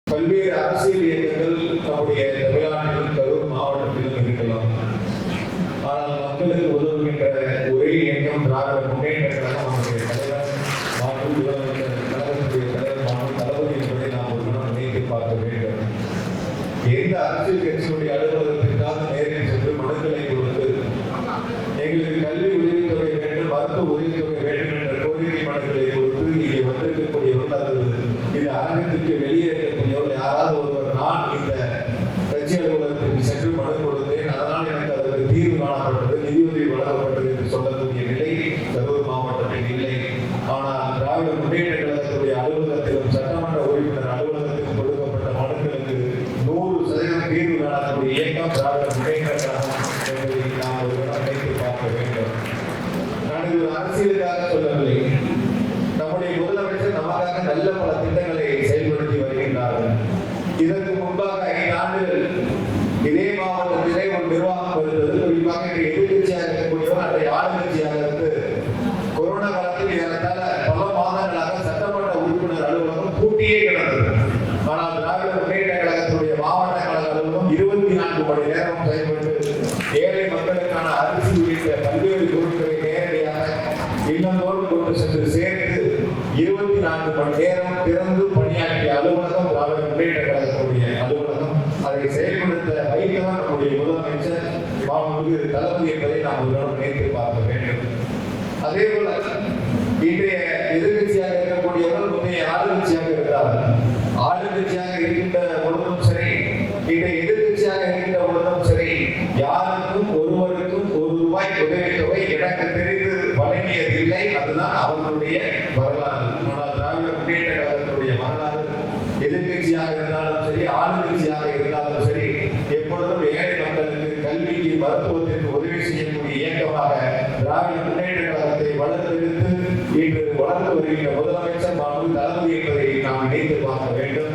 பல்வேறு அரசியல் இயக்கங்கள் நம்முடைய தமிழ்நாட்டிலும் கரூர் மாவட்டத்திலும் இருக்கலாம். ஆனால் மக்களுக்கு உதவுகின்ற ஒரே இயக்கம் திராவிட முன்னேற்ற கழகம். நம்முடைய தலைவர் மாற்று முதலமைச்சர் கழகத்துடைய தலைவர் மாற்று தளபதி என்பதை நாம் ஒரு நாள் நினைத்து பார்க்க வேண்டும். எந்த அரசியல் கட்சியுடைய அலுவலகத்திற்காக நேரில் சென்று மனுக்களை கொடுத்து எங்களுக்கு கல்வி உதவித்தொகை வேண்டும், மருத்துவ உதவித்தொகை வேண்டும் என்ற கோரிக்கை மனுக்களை கொடுத்து இங்கே வந்திருக்கக்கூடியவர்கள் அது இது அரங்கத்திற்கு வெளியே இருக்கக்கூடியவர்கள் யாராவது ஒருவர் நான் இந்த கட்சி அலுவலகத்திற்கு சென்று மனு கொடுத்தேன், அதனால் எனக்கு அதற்கு தீர்வு காணப்பட்டது, நிதியுதவி வழங்கப்பட்டது என்று சொல்லக்கூடிய நிலை கரூர் மாவட்டத்தில் இல்லை. ஆனால் திராவிட முன்னேற்ற கழகத்துடைய அலுவலகத்திலும் சட்டமன்ற உறுப்பினர் அலுவலகத்திலும் கொடுக்கப்பட்ட மனுக்களுக்கு 100% தீர்வு காணக்கூடிய இயக்கம் திராவிட முன்னேற்ற கழகம் என்பதை நாம் ஒரு நினைத்து பார்க்க வேண்டும். நான் இது அரசியலுக்காக சொல்லவில்லை. நம்முடைய முதலமைச்சர் நமக்காக நல்ல பல திட்டங்களை செயல்படுத்தி வருகின்றார்கள். இதற்கு முன்பாக 5 ஆண்டுகள் இதே மாவட்டத்திலே ஒரு நிர்வாகம் வருகிறது. குறிப்பாக எதிர்கட்சியாக இருக்கக்கூடியவர் அன்றைய ஆளுங்கட்சியாக இருந்து கொரோனா காலத்தில் ஏறத்தாழ பல மாதங்களாக சட்டமன்ற உறுப்பினர் அலுவலகம் பூட்டியே கிடந்தது. ஆனால் திராவிட முன்னேற்ற கழகத்துடைய மாவட்ட கழக அலுவலகம் 24 மணி நேரம் செயல்பட்டு ஏழை மக்களுக்கான அரிசி உள்ளிட்ட பல்வேறு பொருட்களை நேரடியாக இல்லந்தோடு கொண்டு சென்று சேர்த்து 24 மணி நேரம் திறந்து பணியாற்றிய அலுவலகம் திராவிட முன்னேற்ற கழகத்துடைய அலுவலகம். அதை செயல்படுத்த வைத்தவர் நம்முடைய முதலமைச்சர் மாண்புமிகு தளபதி என்பதை நாம் ஒரு நாள் நினைத்து பார்க்க வேண்டும். அதே போல இன்றைய எதிர்கட்சியாக இருக்கக்கூடியவர்கள் முந்தைய ஆளுங்கட்சியாக இருக்கிறார்கள். ஆளுங்கட்சியாக இருக்கின்ற பொழுதும் சரி, இன்றைய எதிர்கட்சியாக இருக்கின்ற பொழுதும் சரி, யாருக்கும் ஒருவருக்கும் ₹1 உதவித்தொகை எனக்கு தெரிந்து வழங்கியதில்லை. அதுதான் அவர்களுடைய வரலாறு. ஆனால் திராவிட முன்னேற்ற கழகத்துடைய வரலாறு எதிர்கட்சியாக இருந்தாலும் சரி, ஆளுங்கட்சியாக இருந்தாலும் சரி, எப்பொழுதும் ஏழை மக்களுக்கு கல்விக்கு மருத்துவத்திற்கு உதவி செய்யக்கூடிய இயக்கமாக திராவிட முன்னேற்ற கழகத்தை வளர்த்தெடுத்து இன்று வளர்ந்து வருகின்ற முதலமைச்சர் மாண்புமிகு தளபதி என்பதை நாம் நினைத்து பார்க்க வேண்டும்.